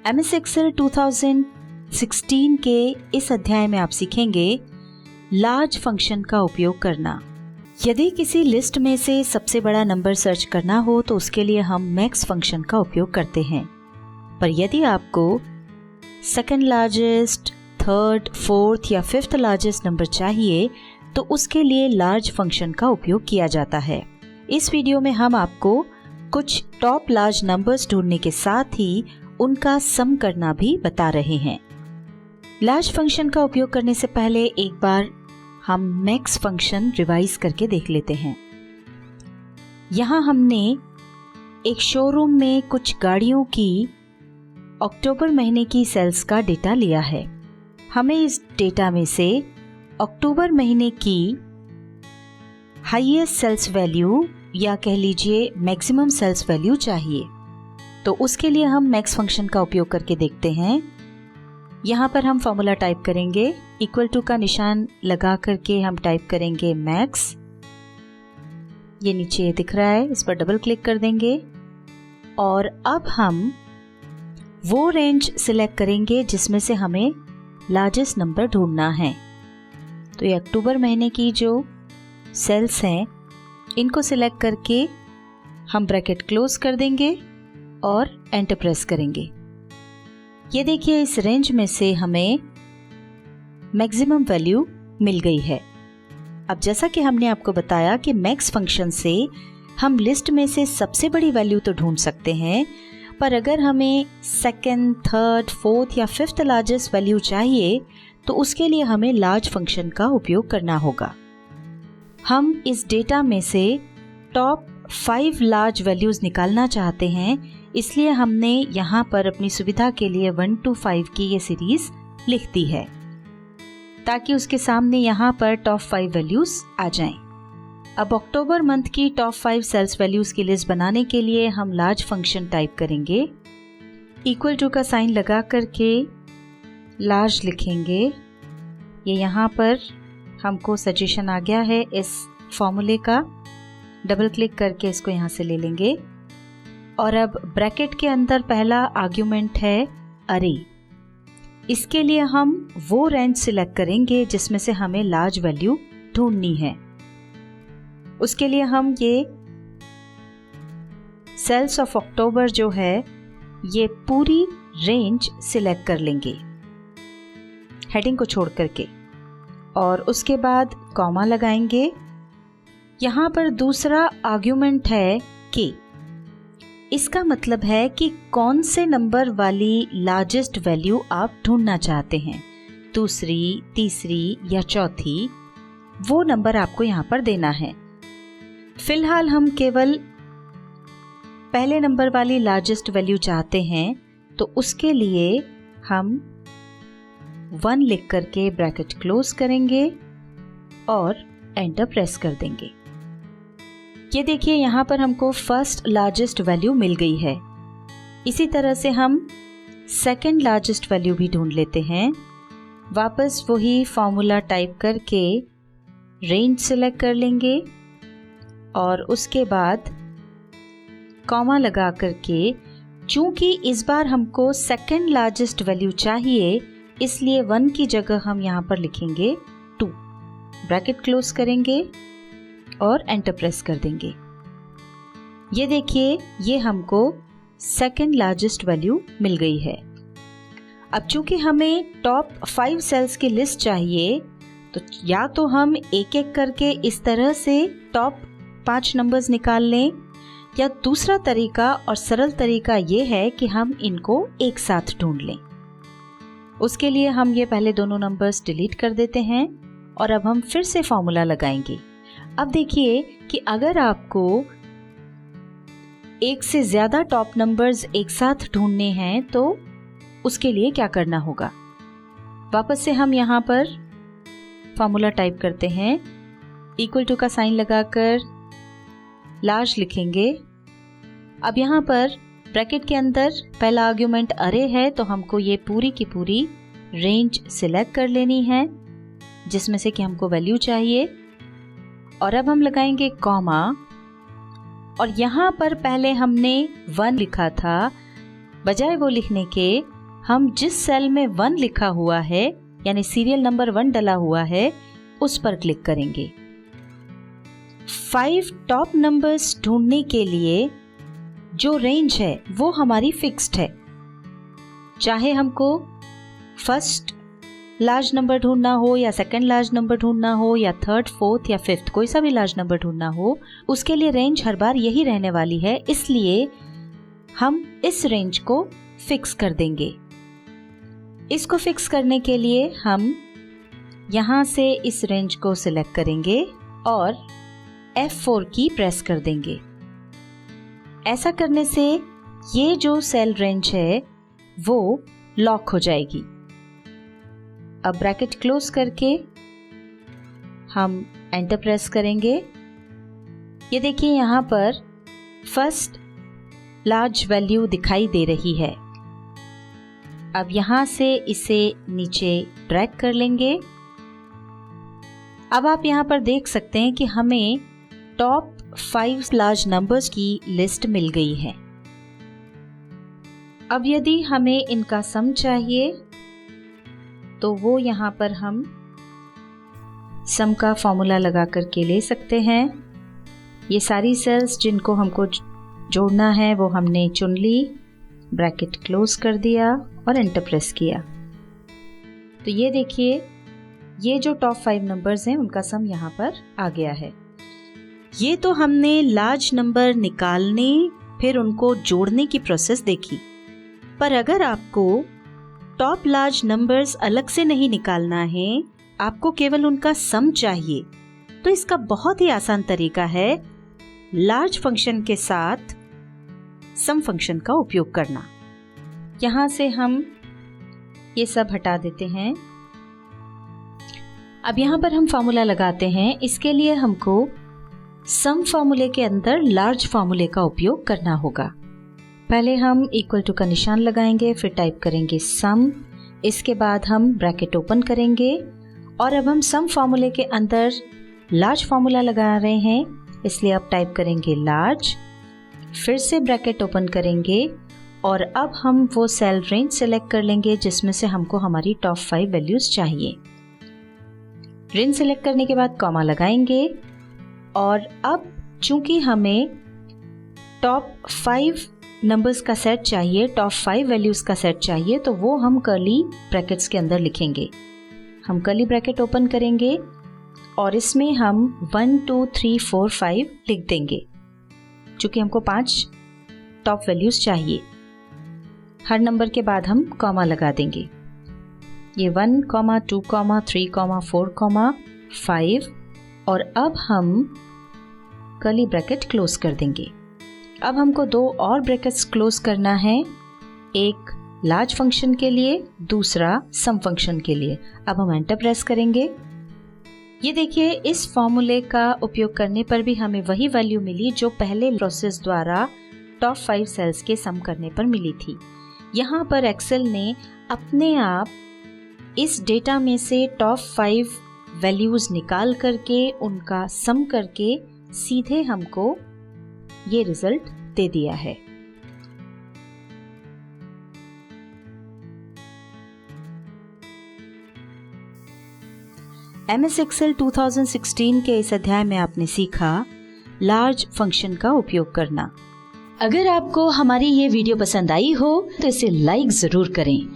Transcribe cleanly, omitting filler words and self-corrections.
MS Excel 2016 के इस अध्याय में आप सीखेंगे लार्ज फंक्शन का उपयोग करना। यदि किसी लिस्ट में से सबसे बड़ा नंबर सर्च करना हो तो उसके लिए हम मैक्स फंक्शन का उपयोग करते हैं, पर यदि आपको सेकंड लार्जेस्ट, थर्ड, फोर्थ या फिफ्थ लार्जेस्ट नंबर चाहिए तो उसके लिए लार्ज फंक्शन का उपयोग किया जाता है। इस वीडियो में हम आपको कुछ टॉप लार्ज नंबर्स ढूंढने के साथ ही उनका सम करना भी बता रहे हैं। लार्ज फंक्शन का उपयोग करने से पहले एक बार हम मैक्स फंक्शन रिवाइज करके देख लेते हैं। यहाँ हमने एक शोरूम में कुछ गाड़ियों की अक्टूबर महीने की सेल्स का डेटा लिया है। हमें इस डेटा में से अक्टूबर महीने की हाईएस्ट सेल्स वैल्यू या कह लीजिए मैक्सिमम सेल्स वैल्यू चाहिए, तो उसके लिए हम मैक्स फंक्शन का उपयोग करके देखते हैं। यहाँ पर हम फॉर्मूला टाइप करेंगे, इक्वल टू का निशान लगा करके हम टाइप करेंगे मैक्स। ये नीचे दिख रहा है, इस पर डबल क्लिक कर देंगे और अब हम वो रेंज सिलेक्ट करेंगे जिसमें से हमें लार्जेस्ट नंबर ढूंढना है। तो ये अक्टूबर महीने की जो सेल्स हैं इनको सिलेक्ट करके हम ब्रैकेट क्लोज कर देंगे और एंटर प्रेस करेंगे। ये देखिए इस रेंज में से हमें मैक्सिमम वैल्यू मिल गई है। अब जैसा कि हमने आपको बताया कि मैक्स फंक्शन से हम लिस्ट में से सबसे बड़ी वैल्यू तो ढूंढ सकते हैं, पर अगर हमें सेकंड, थर्ड, फोर्थ या फिफ्थ लार्जेस्ट वैल्यू चाहिए तो उसके लिए हमें लार्ज फंक्शन का उपयोग करना होगा। हम इस डेटा में से टॉप 5 लार्ज वैल्यूज निकालना चाहते हैं, इसलिए हमने यहाँ पर अपनी सुविधा के लिए 1 to 5 की ये सीरीज लिख दी है ताकि उसके सामने यहाँ पर टॉप 5 वैल्यूज आ जाएं। अब अक्टूबर मंथ की टॉप 5 सेल्स वैल्यूज की लिस्ट बनाने के लिए हम लार्ज फंक्शन टाइप करेंगे, इक्वल टू का साइन लगा करके लार्ज लिखेंगे। ये यहाँ पर हमको सजेशन आ गया है इस फॉर्मूले का, डबल क्लिक करके इसको यहाँ से ले लेंगे और अब ब्रैकेट के अंदर पहला आर्ग्यूमेंट है अरे। इसके लिए हम वो रेंज सिलेक्ट करेंगे जिसमें से हमें लार्ज वैल्यू ढूंढनी है। उसके लिए हम ये सेल्स ऑफ अक्टूबर जो है ये पूरी रेंज सिलेक्ट कर लेंगे हेडिंग को छोड़ करके, और उसके बाद कॉमा लगाएंगे। यहाँ पर दूसरा आर्ग्यूमेंट है कि इसका मतलब है कि कौन से नंबर वाली लार्जेस्ट वैल्यू आप ढूंढना चाहते हैं, दूसरी, तीसरी या चौथी, वो नंबर आपको यहाँ पर देना है। फिलहाल हम केवल पहले नंबर वाली लार्जेस्ट वैल्यू चाहते हैं, तो उसके लिए हम 1 लिख करके ब्रैकेट क्लोज करेंगे और एंटर प्रेस कर देंगे। ये देखिए यहाँ पर हमको फर्स्ट लार्जेस्ट वैल्यू मिल गई है। इसी तरह से हम सेकंड लार्जेस्ट वैल्यू भी ढूंढ लेते हैं। वापस वही फॉर्मूला टाइप करके रेंज सिलेक्ट कर लेंगे और उसके बाद कॉमा लगा करके, चूंकि इस बार हमको सेकंड लार्जेस्ट वैल्यू चाहिए इसलिए 1 की जगह हम यहाँ पर लिखेंगे 2, ब्रैकेट क्लोज करेंगे और एंटर प्रेस कर देंगे। ये देखिए ये हमको सेकंड लार्जेस्ट वैल्यू मिल गई है। अब चूंकि हमें टॉप 5 सेल्स की लिस्ट चाहिए तो या तो हम एक एक करके इस तरह से टॉप 5 नंबर्स निकाल लें, या दूसरा तरीका और सरल तरीका ये है कि हम इनको एक साथ ढूंढ लें। उसके लिए हम ये पहले दोनों नंबर्स डिलीट कर देते हैं और अब हम फिर से फॉर्मूला लगाएंगे। अब देखिए कि अगर आपको एक से ज्यादा टॉप नंबर्स एक साथ ढूंढने हैं तो उसके लिए क्या करना होगा। वापस से हम यहाँ पर फॉर्मूला टाइप करते हैं, इक्वल टू का साइन लगाकर लार्ज लिखेंगे। अब यहाँ पर ब्रैकेट के अंदर पहला आर्ग्यूमेंट अरे है तो हमको ये पूरी की पूरी रेंज सिलेक्ट कर लेनी है जिसमें से कि हमको वैल्यू चाहिए, और अब हम लगाएंगे कॉमा, और यहाँ पर पहले हमने 1 लिखा था, बजाय वो लिखने के हम जिस सेल में 1 लिखा हुआ है यानी सीरियल नंबर 1 डला हुआ है उस पर क्लिक करेंगे। 5 टॉप नंबर्स ढूंढने के लिए जो रेंज है वो हमारी फिक्स्ड है। चाहे हमको फर्स्ट लार्ज नंबर ढूंढना हो या सेकंड लार्ज नंबर ढूंढना हो या थर्ड, फोर्थ या फिफ्थ, कोई सा भी लार्ज नंबर ढूंढना हो, उसके लिए रेंज हर बार यही रहने वाली है। इसलिए हम इस रेंज को फिक्स कर देंगे। इसको फिक्स करने के लिए हम यहाँ से इस रेंज को सिलेक्ट करेंगे और F4 की प्रेस कर देंगे। ऐसा करने से ये जो सेल रेंज है वो लॉक हो जाएगी। अब ब्रैकेट क्लोज करके हम एंटर प्रेस करेंगे। ये देखिए यहाँ पर फर्स्ट लार्ज वैल्यू दिखाई दे रही है। अब यहाँ से इसे नीचे ड्रैग कर लेंगे। अब आप यहाँ पर देख सकते हैं कि हमें टॉप 5 लार्ज नंबर्स की लिस्ट मिल गई है। अब यदि हमें इनका सम चाहिए तो वो यहाँ पर हम सम का फॉर्मूला लगा करके ले सकते हैं। ये सारी सेल्स जिनको हमको जोड़ना है वो हमने चुन ली, ब्रैकेट क्लोज कर दिया और एंटर प्रेस किया। तो ये देखिए ये जो टॉप 5 नंबर्स हैं उनका सम यहाँ पर आ गया है। ये तो हमने लार्ज नंबर निकालने फिर उनको जोड़ने की प्रोसेस देखी, पर अगर आपको टॉप लार्ज नंबर्स अलग से नहीं निकालना है, आपको केवल उनका सम चाहिए, तो इसका बहुत ही आसान तरीका है लार्ज फंक्शन के साथ सम फंक्शन का उपयोग करना। यहाँ से हम ये सब हटा देते हैं। अब यहाँ पर हम फॉर्मूला लगाते हैं। इसके लिए हमको सम फॉर्मूले के अंदर लार्ज फॉर्मूले का उपयोग करना होगा। पहले हम इक्वल टू का निशान लगाएंगे, फिर टाइप करेंगे सम, इसके बाद हम ब्रैकेट ओपन करेंगे और अब हम सम फॉर्मूले के अंदर लार्ज फॉर्मूला लगा रहे हैं, इसलिए अब टाइप करेंगे लार्ज, फिर से ब्रैकेट ओपन करेंगे और अब हम वो सेल रेंज सेलेक्ट कर लेंगे जिसमें से हमको हमारी टॉप 5 वैल्यूज चाहिए। रेंज सेलेक्ट करने के बाद कॉमा लगाएंगे और अब चूंकि हमें टॉप 5 नंबर्स का सेट चाहिए, टॉप 5 वैल्यूज का सेट चाहिए, तो वो हम कर्ली ब्रैकेट्स के अंदर लिखेंगे। हम कर्ली ब्रैकेट ओपन करेंगे और इसमें हम 1 2 3 4 5 लिख देंगे। चूंकि हमको 5 टॉप वैल्यूज चाहिए, हर नंबर के बाद हम कॉमा लगा देंगे। ये 1, 2, 3, 4, 5 और अब हम कर्ली ब्रैकेट क्लोज कर देंगे। अब हमको 2 और ब्रैकेट्स क्लोज करना है, एक लार्ज फंक्शन के लिए, दूसरा सम फंक्शन के लिए। अब हम एंटर प्रेस करेंगे। ये देखिए इस फॉर्मूले का उपयोग करने पर भी हमें वही वैल्यू मिली जो पहले प्रोसेस द्वारा टॉप 5 सेल्स के सम करने पर मिली थी। यहाँ पर एक्सेल ने अपने आप इस डेटा में से टॉप 5 वैल्यूज निकाल करके उनका सम करके सीधे हमको ये रिजल्ट दे दिया है। MS एक्सेल 2016 के इस अध्याय में आपने सीखा लार्ज फंक्शन का उपयोग करना। अगर आपको हमारी ये वीडियो पसंद आई हो तो इसे लाइक जरूर करें